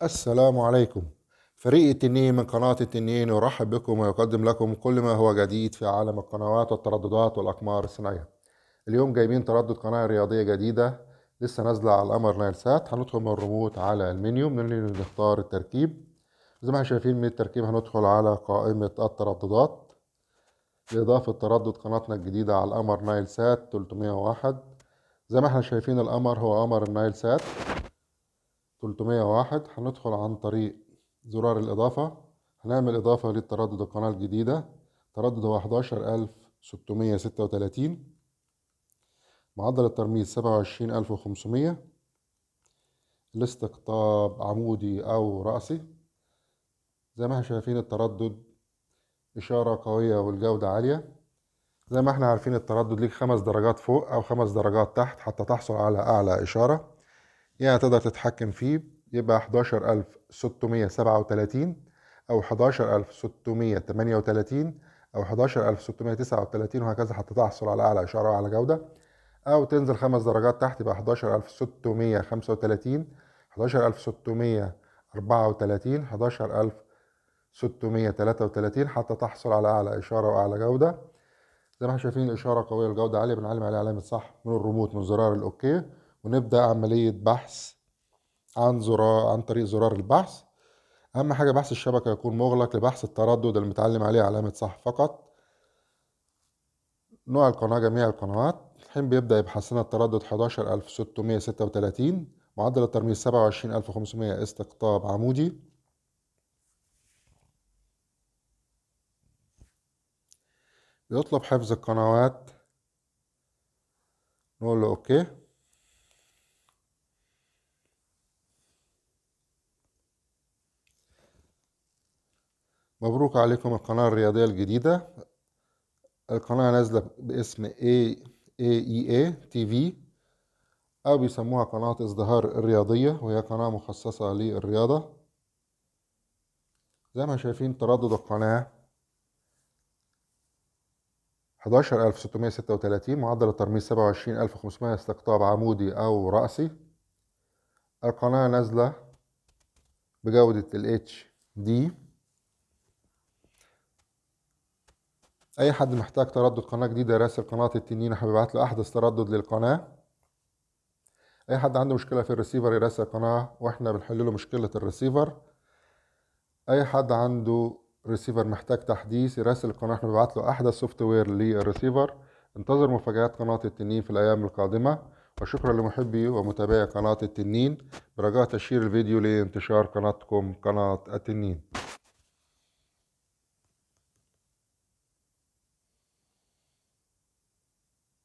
السلام عليكم. فريق التنين من قناة التنين يرحب بكم ويقدم لكم كل ما هو جديد في عالم القنوات والترددات والأقمار الصناعية. اليوم جايبين تردد قناة رياضية جديدة لسه نازلة على القمر نايل سات. هندخل من الريموت على المنيو، نختار التركيب. زي ما احنا شايفين من التركيب هندخل على قائمة الترددات لإضافة تردد قناتنا الجديدة على القمر نايل سات 301. زي ما احنا شايفين القمر هو قمر النايل سات 301. هندخل عن طريق زرار الإضافة، هنعمل إضافة للتردد القناة الجديدة. تردد هو 11636، معدل الترميز 27500، الاستقطاب عمودي أو رأسي. زي ما احنا شايفين التردد إشارة قوية والجودة عالية. زي ما احنا عارفين التردد ليك 5 درجات فوق أو 5 درجات تحت حتى تحصل على أعلى إشارة، يعني تقدر تتحكم فيه. يبقى 11637 أو 11638 أو 11639 وهكذا حتى تحصل على أعلى إشارة وأعلى جودة. أو تنزل 5 درجات تحت يبقى 11635، 11634، 11633 حتى تحصل على أعلى إشارة وأعلى جودة. زي ما احنا شايفين الإشارة قوية والجودة عالية. بنعلم عليها علامة صح من الريموت من زرار الأوكي، ونبدأ عملية بحث عن طريق زرار البحث. أهم حاجة بحث الشبكة يكون مغلق لبحث التردد المتعلم عليه علامة صح فقط. نوع القناة جميع القنوات. الحين بيبدأ يبحث لنا التردد 11636، معدل الترميز 27500، استقطاب عمودي. بيطلب حفظ القنوات، نقول له أوكي. مبروك عليكم القناة الرياضية الجديدة. القناة نازلة باسم AEA TV، أو بيسموها قناة ازدهار الرياضية، وهي قناة مخصصة للرياضة. زي ما شايفين تردد القناة 11636، معدل الترميز 27500، استقطاب عمودي أو رأسي. القناة نازلة بجودة ال HD. أي حد محتاج تردد قناة جديدة يراسل قناة التنين، حابب يبعت له أحدث تردد للقناة. أي حد عنده مشكلة في الريسيفر يراسل القناة وإحنا بنحل له مشكلة الريسيفر. أي حد عنده ريسيفر محتاج تحديث يراسل القناة، احنا بنبعت له أحدث سوفت وير للريسيفر. انتظر مفاجآت قناة التنين في الأيام القادمة. وشكرا لمحبي ومتابعي قناة التنين، برجاء تشير الفيديو لانتشار قناتكم قناة التنين.